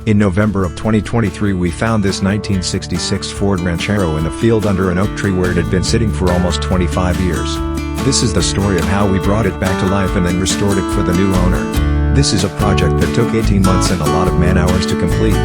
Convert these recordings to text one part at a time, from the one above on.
In November of 2023 we found this 1966 Ford Ranchero in a field under an oak tree where it had been sitting for almost 25 years. This is the story of how we brought it back to life and then restored it for the new owner. This is a project that took 18 months and a lot of man-hours to complete.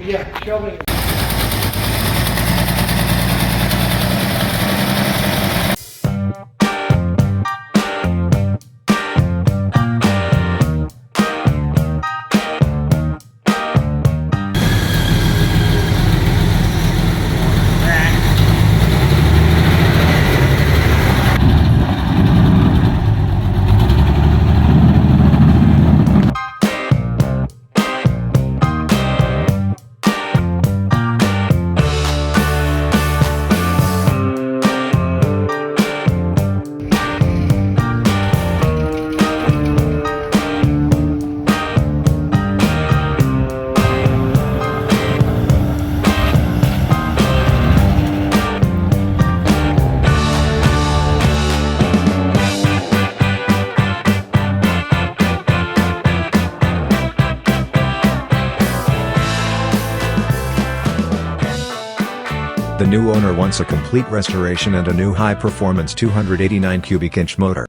Yeah, show me. The new owner wants a complete restoration and a new high-performance 289 cubic inch motor.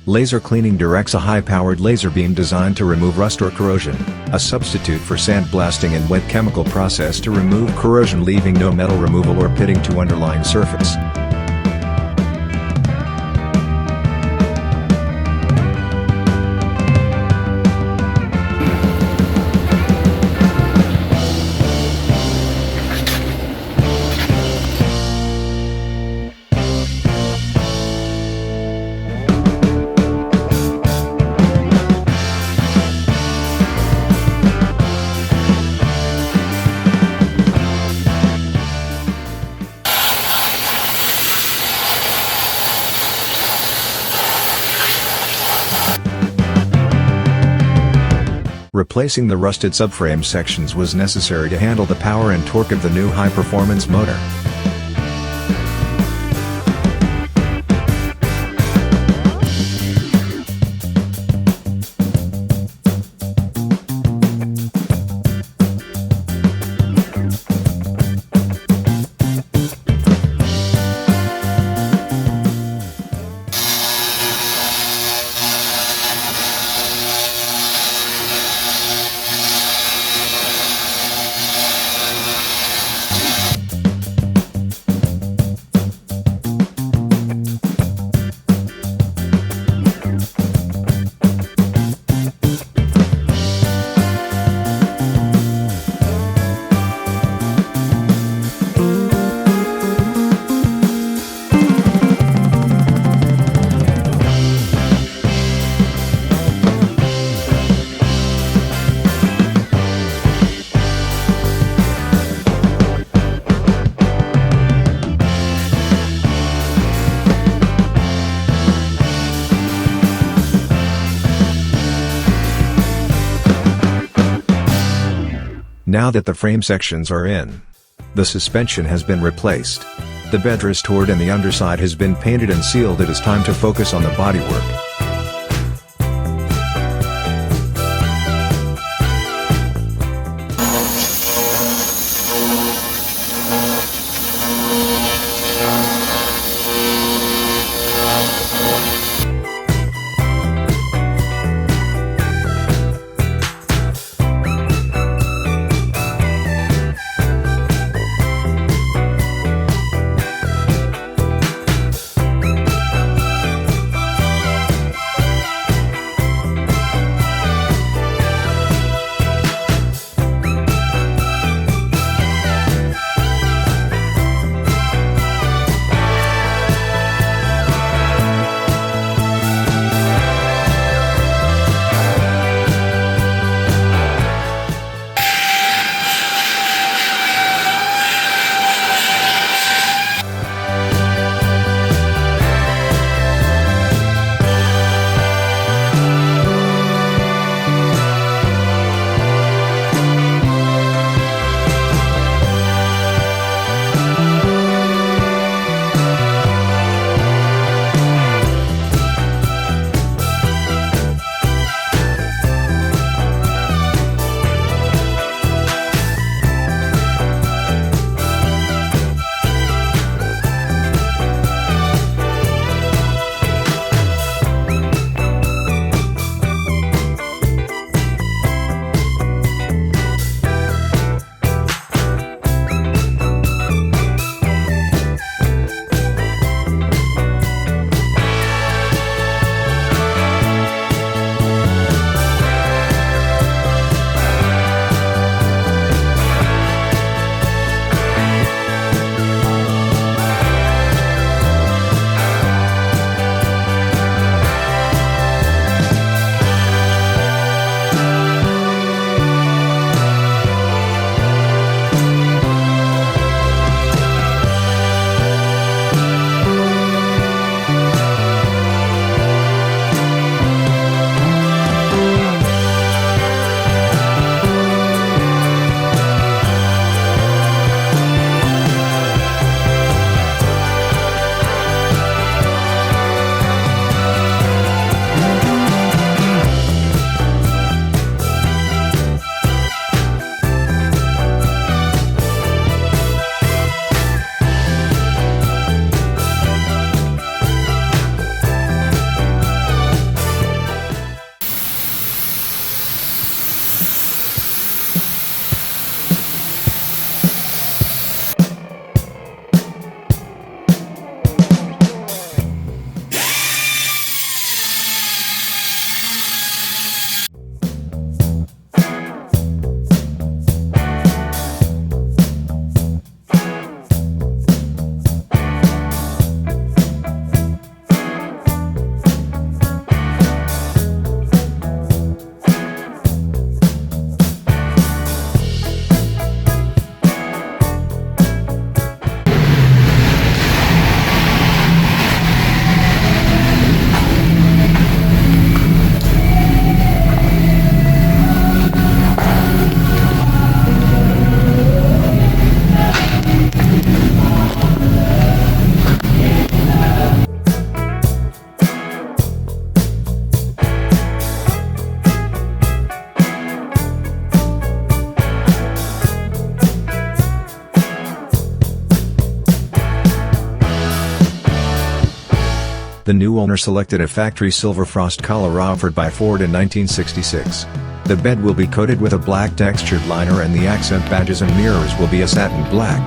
Laser cleaning directs a high-powered laser beam designed to remove rust or corrosion, a substitute for sandblasting and wet chemical process to remove corrosion, leaving no metal removal or pitting to underlying surface. Replacing the rusted subframe sections was necessary to handle the power and torque of the new high-performance motor. Now that the frame sections are in, the suspension has been replaced, the bed restored and the underside has been painted and sealed, it is time to focus on the bodywork. The new owner selected a factory silver frost color offered by Ford in 1966. The bed will be coated with a black textured liner and the accent badges and mirrors will be a satin black.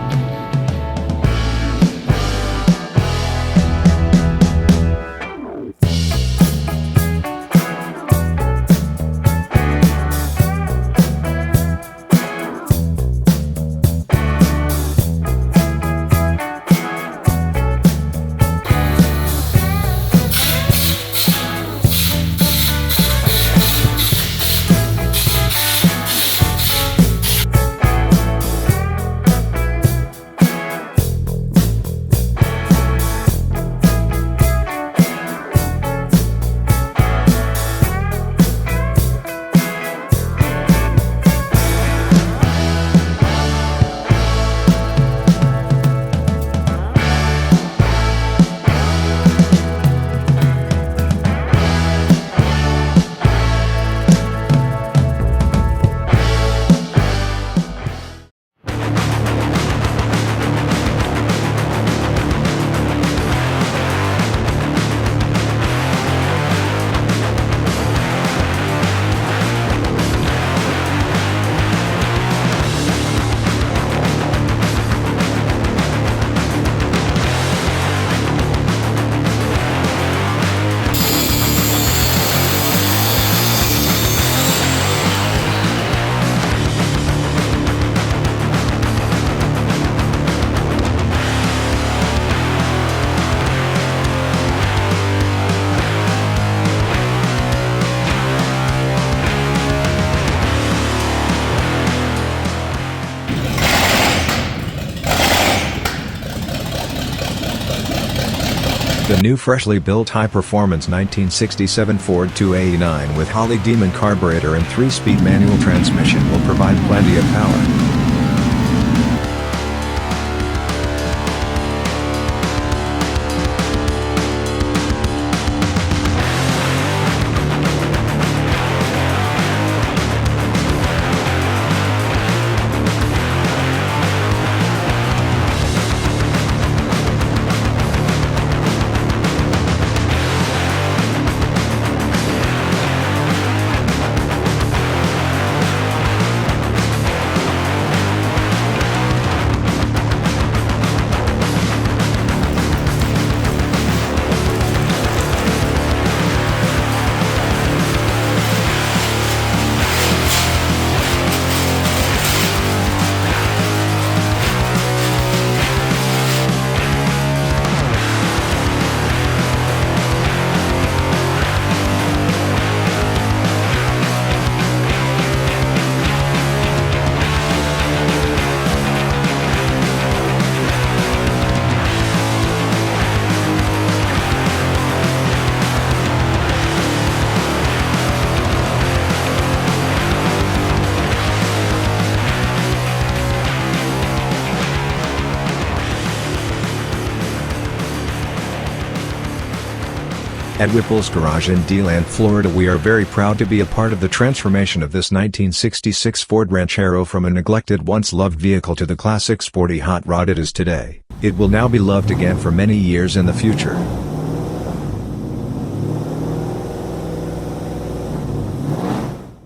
The new freshly built high-performance 1967 Ford 289 with Holly Demon carburetor and 3-speed manual transmission will provide plenty of power. At Whipples Garage in DeLand, Florida, we are very proud to be a part of the transformation of this 1966 Ford Ranchero from a neglected, once-loved vehicle to the classic sporty hot rod it is today. It will now be loved again for many years in the future.